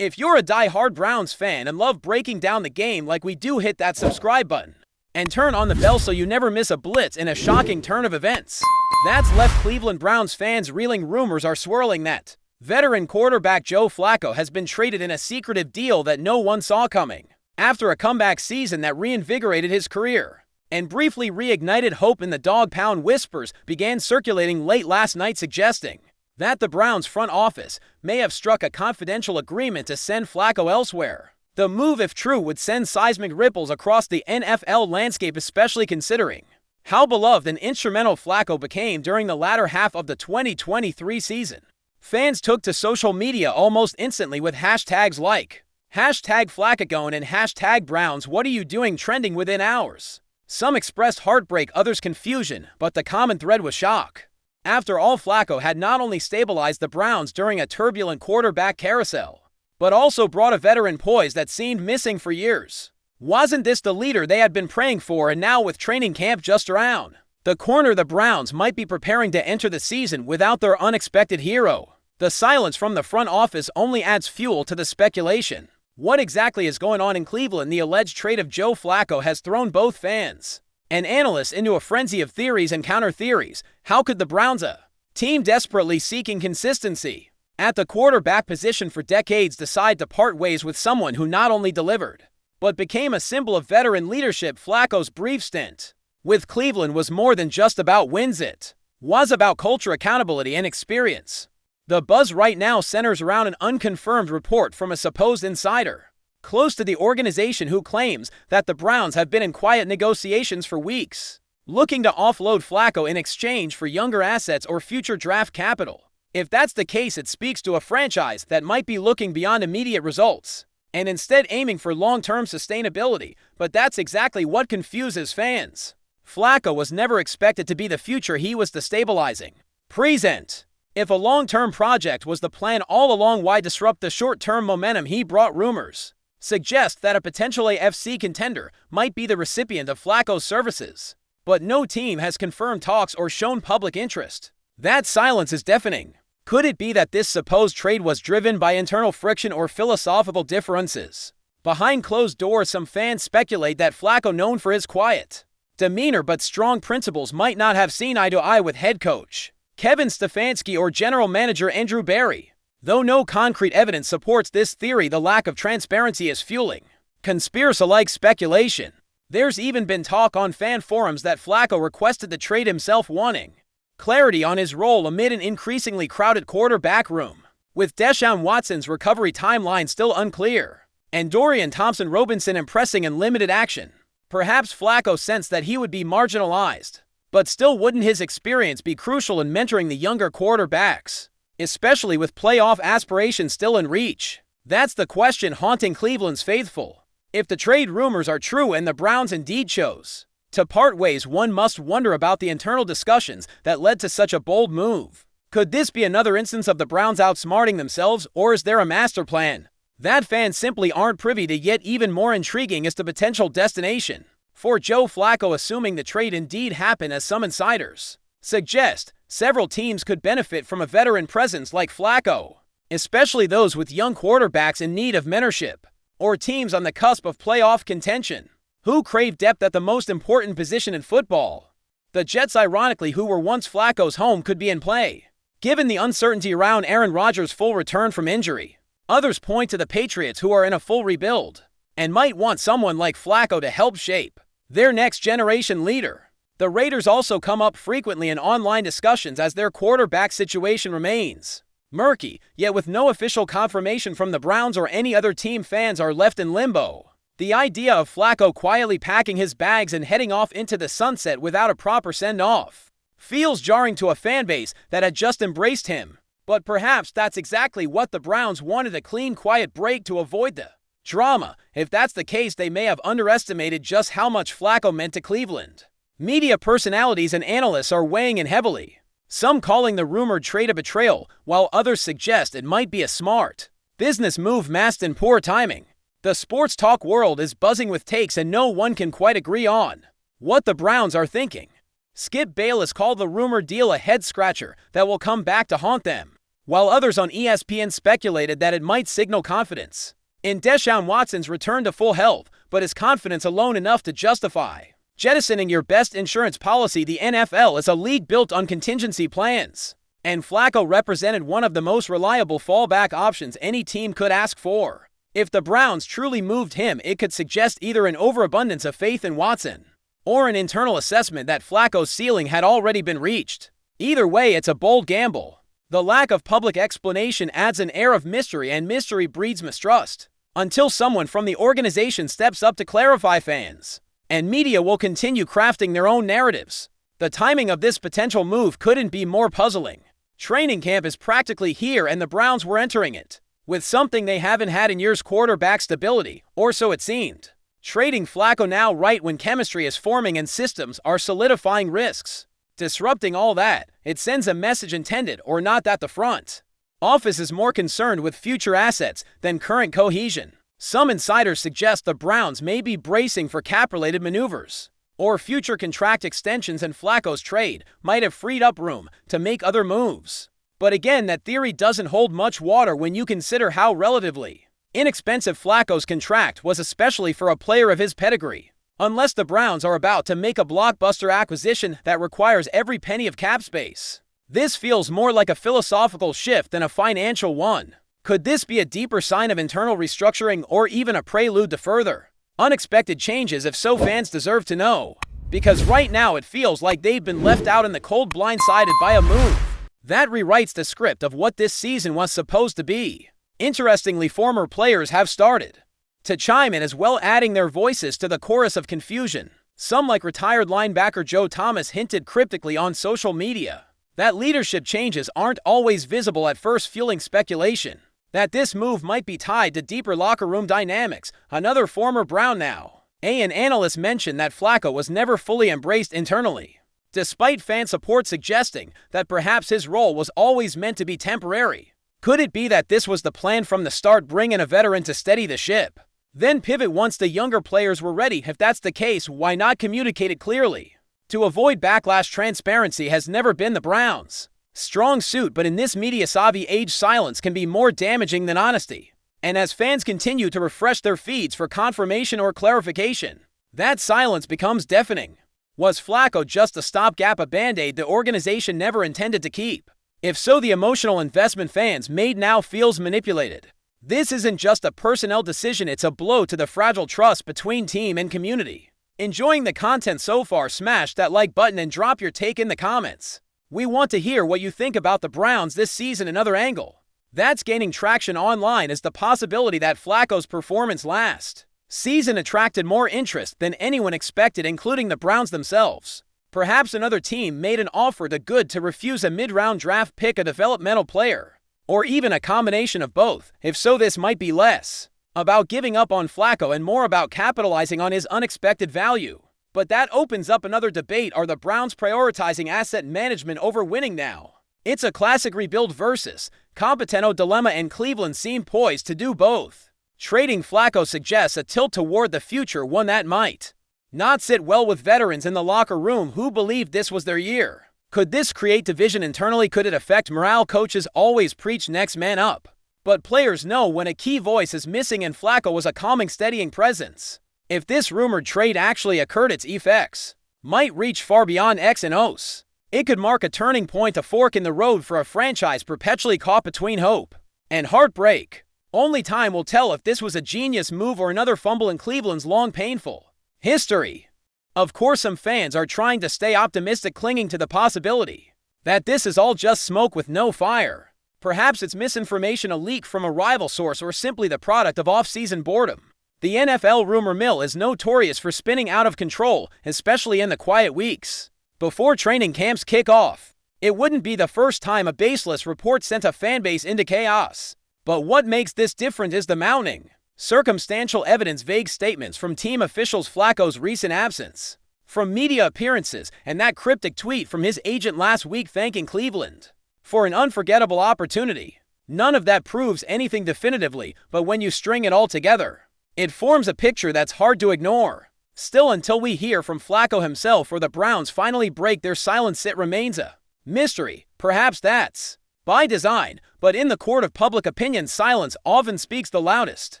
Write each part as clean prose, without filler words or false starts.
If you're a die-hard Browns fan and love breaking down the game like we do, hit that subscribe button and turn on the bell so you never miss a blitz in a shocking turn of events. That's left Cleveland Browns fans reeling. Rumors are swirling that veteran quarterback Joe Flacco has been traded in a secretive deal that no one saw coming. After a comeback season that reinvigorated his career and briefly reignited hope in the Dawg Pound, whispers began circulating late last night suggesting that the Browns front office may have struck a confidential agreement to send Flacco elsewhere. The move, if true, would send seismic ripples across the NFL landscape, especially considering how beloved and instrumental Flacco became during the latter half of the 2023 season. Fans took to social media almost instantly with hashtags like #FLACCO and #Browns What Are You Doing trending within hours. Some expressed heartbreak, others confusion, but the common thread was shock. After all, Flacco had not only stabilized the Browns during a turbulent quarterback carousel, but also brought a veteran poise that seemed missing for years. Wasn't this the leader they had been praying for? And now, with training camp just around the corner, the Browns might be preparing to enter the season without their unexpected hero. The silence from the front office only adds fuel to the speculation. What exactly is going on in Cleveland? The alleged trade of Joe Flacco has thrown both fans and analysts into a frenzy of theories and counter-theories. How could the Browns, a team desperately seeking consistency at the quarterback position for decades, decide to part ways with someone who not only delivered, but became a symbol of veteran leadership? Flacco's brief stint with Cleveland was more than just about wins. It was about culture, accountability, and experience. The buzz right now centers around an unconfirmed report from a supposed insider close to the organization who claims that the Browns have been in quiet negotiations for weeks, looking to offload Flacco in exchange for younger assets or future draft capital. If that's the case, it speaks to a franchise that might be looking beyond immediate results and instead aiming for long-term sustainability. But that's exactly what confuses fans. Flacco was never expected to be the future, he was the stabilizing present. If a long-term project was the plan all along, why disrupt the short-term momentum he brought? Rumors suggest that a potential AFC contender might be the recipient of Flacco's services, but no team has confirmed talks or shown public interest. That silence is deafening. Could it be that this supposed trade was driven by internal friction or philosophical differences behind closed doors? Some fans speculate that Flacco, known for his quiet demeanor but strong principles, might not have seen eye to eye with head coach Kevin Stefanski or general manager Andrew Berry. Though no concrete evidence supports this theory, the lack of transparency is fueling conspiracy-like speculation. There's even been talk on fan forums that Flacco requested the trade himself, wanting clarity on his role amid an increasingly crowded quarterback room. With Deshaun Watson's recovery timeline still unclear and Dorian Thompson-Robinson impressing in limited action, perhaps Flacco sensed that he would be marginalized. But still, wouldn't his experience be crucial in mentoring the younger quarterbacks, especially with playoff aspirations still in reach? That's the question haunting Cleveland's faithful. If the trade rumors are true and the Browns indeed chose to part ways, one must wonder about the internal discussions that led to such a bold move. Could this be another instance of the Browns outsmarting themselves, or is there a master plan that fans simply aren't privy to yet? Even more intriguing is the potential destination for Joe Flacco, assuming the trade indeed happened. As some insiders suggest, several teams could benefit from a veteran presence like Flacco, especially those with young quarterbacks in need of mentorship, or teams on the cusp of playoff contention who crave depth at the most important position in football. The Jets, ironically, who were once Flacco's home, could be in play, given the uncertainty around Aaron Rodgers' full return from injury. Others point to the Patriots, who are in a full rebuild and might want someone like Flacco to help shape their next-generation leader. The Raiders also come up frequently in online discussions as their quarterback situation remains murky, yet with no official confirmation from the Browns or any other team, fans are left in limbo. The idea of Flacco quietly packing his bags and heading off into the sunset without a proper send-off feels jarring to a fanbase that had just embraced him. But perhaps that's exactly what the Browns wanted, a clean, quiet break to avoid the drama. If that's the case, they may have underestimated just how much Flacco meant to Cleveland. Media personalities and analysts are weighing in heavily, some calling the rumored trade a betrayal, while others suggest it might be a smart business move masked in poor timing. The sports talk world is buzzing with takes, and no one can quite agree on what the Browns are thinking. Skip Bayless called the rumored deal a head-scratcher that will come back to haunt them. while others on ESPN speculated that it might signal confidence in Deshaun Watson's return to full health, but is confidence alone enough to justify jettisoning your best insurance policy? The NFL is a league built on contingency plans, and FLACCO represented one of the most reliable fallback options any team could ask for. If the Browns truly moved him, it could suggest either an overabundance of faith in Watson or an internal assessment that FLACCO's ceiling had already been reached. Either way, it's a bold gamble. The lack of public explanation adds an air of mystery, and mystery breeds mistrust, until someone from the organization steps up to clarify. Fans and media will continue crafting their own narratives. The timing of this potential move couldn't be more puzzling. Training camp is practically here, and the Browns were entering it with something they haven't had in years: quarterback stability, or so it seemed. Trading FLACCO now, right when chemistry is forming and systems are solidifying, risks disrupting all that. It sends a message, intended or not, that the front office is more concerned with future assets than current cohesion. Some insiders suggest the Browns may be bracing for cap-related maneuvers or future contract extensions, and FLACCO's trade might have freed up room to make other moves. But again, that theory doesn't hold much water when you consider how relatively inexpensive FLACCO's contract was, especially for a player of his pedigree. Unless the Browns are about to make a blockbuster acquisition that requires every penny of cap space, this feels more like a philosophical shift than a financial one. Could this be a deeper sign of internal restructuring, or even a prelude to further unexpected changes? If so, fans deserve to know, because right now it feels like they've been left out in the cold, blindsided by a move that rewrites the script of what this season was supposed to be. Interestingly, former players have started to chime in as well, adding their voices to the chorus of confusion. Some, like retired linebacker Joe Thomas, hinted cryptically on social media that leadership changes aren't always visible at first, fueling speculation that this move might be tied to deeper locker room dynamics. Another former Brown now, an analyst, mentioned that FLACCO was never fully embraced internally, despite fan support suggesting that perhaps his role was always meant to be temporary. Could it be that this was the plan from the start: bring in a veteran to steady the ship, then pivot once the younger players were ready? If that's the case, why not communicate it clearly to avoid backlash? Transparency has never been the Browns' strong suit, but in this media-savvy age, silence can be more damaging than honesty. And as fans continue to refresh their feeds for confirmation or clarification, that silence becomes deafening. Was FLACCO just a stopgap, a band-aid the organization never intended to keep? If so, the emotional investment fans made now feels manipulated. This isn't just a personnel decision, it's a blow to the fragile trust between team and community. Enjoying the content so far? Smash that like button and drop your take in the comments. We want to hear what you think about the Browns this season. Another angle that's gaining traction online is the possibility that FLACCO's performance last season attracted more interest than anyone expected, including the Browns themselves. Perhaps another team made an offer too good to refuse: a mid-round draft pick, a developmental player, or even a combination of both. If so, this might be less about giving up on FLACCO and more about capitalizing on his unexpected value. But that opens up another debate: are the Browns prioritizing asset management over winning now? It's a classic rebuild versus competento dilemma, and Cleveland seem poised to do both. Trading FLACCO suggests a tilt toward the future, one that might not sit well with veterans in the locker room who believed this was their year. Could this create division internally? Could it affect morale? Coaches always preach next man up, but players know when a key voice is missing, and FLACCO was a calming, steadying presence. If this rumored trade actually occurred, its effects might reach far beyond X and O's. It could mark a turning point, a fork in the road for a franchise perpetually caught between hope and heartbreak. Only time will tell if this was a genius move or another fumble in Cleveland's long, painful history. Of course, some fans are trying to stay optimistic, clinging to the possibility that this is all just smoke with no fire. Perhaps it's misinformation, a leak from a rival source, or simply the product of off-season boredom. The NFL rumor mill is notorious for spinning out of control, especially in the quiet weeks before training camps kick off. It wouldn't be the first time a baseless report sent a fanbase into chaos. But what makes this different is the mounting circumstantial evidence, vague statements from team officials, FLACCO's recent absence from media appearances, and that cryptic tweet from his agent last week thanking Cleveland for an unforgettable opportunity. None of that proves anything definitively, but when you string it all together, it forms a picture that's hard to ignore. Still, until we hear from FLACCO himself or the Browns finally break their silence, it remains a mystery. Perhaps that's by design, but in the court of public opinion, silence often speaks the loudest.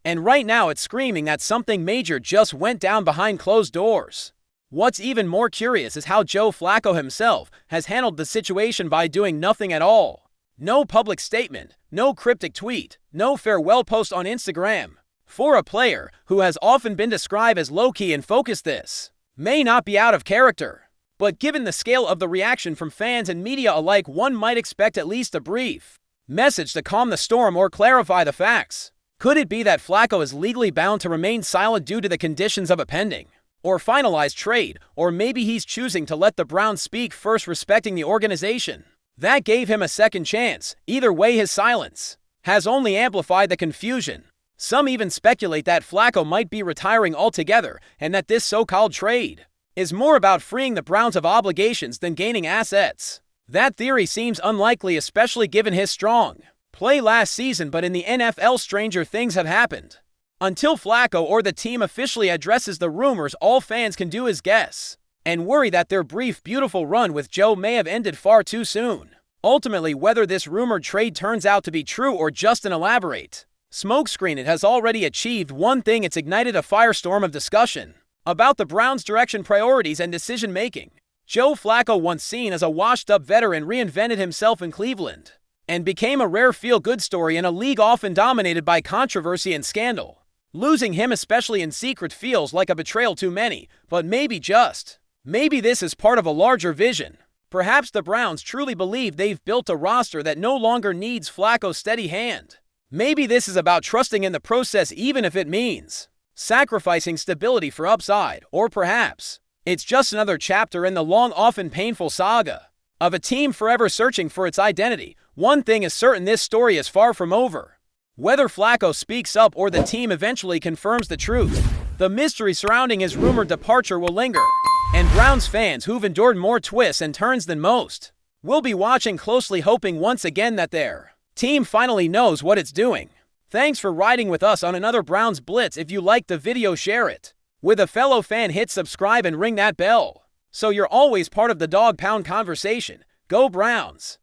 And right now it's screaming that something major just went down behind closed doors. What's even more curious is how Joe Flacco himself has handled the situation by doing nothing at all. No public statement, no cryptic tweet, no farewell post on Instagram. For a player who has often been described as low-key and focused, this may not be out of character. But given the scale of the reaction from fans and media alike, one might expect at least a brief message to calm the storm or clarify the facts. Could it be that Flacco is legally bound to remain silent due to the conditions of a pending or finalized trade, or maybe he's choosing to let the Browns speak first, respecting the organization that gave him a second chance? Either way, his silence has only amplified the confusion. Some even speculate that Flacco might be retiring altogether and that this so-called trade is more about freeing the Browns of obligations than gaining assets. That theory seems unlikely, especially given his strong play last season, but in the NFL, stranger things have happened. Until Flacco or the team officially addresses the rumors, all fans can do is guess and worry that their brief, beautiful run with Joe may have ended far too soon. Ultimately, whether this rumored trade turns out to be true or just an elaborate smokescreen, it has already achieved one thing: it's ignited a firestorm of discussion about the Browns' direction, priorities, and decision-making. Joe Flacco, once seen as a washed-up veteran, reinvented himself in Cleveland and became a rare feel-good story in a league often dominated by controversy and scandal. Losing him, especially in secret, feels like a betrayal to many, but maybe this is part of a larger vision. Perhaps the Browns truly believe they've built a roster that no longer needs Flacco's steady hand. Maybe this is about trusting in the process, even if it means sacrificing stability for upside. Or perhaps it's just another chapter in the long, often painful saga of a team forever searching for its identity. One thing is certain: this story is far from over. Whether Flacco speaks up or the team eventually confirms the truth, the mystery surrounding his rumored departure will linger. And Browns fans, who've endured more twists and turns than most, will be watching closely, hoping once again that their team finally knows what it's doing. Thanks for riding with us on another Browns Blitz. If you liked the video, share it with a fellow fan, hit subscribe and ring that bell so you're always part of the Dawg Pound conversation. Go Browns!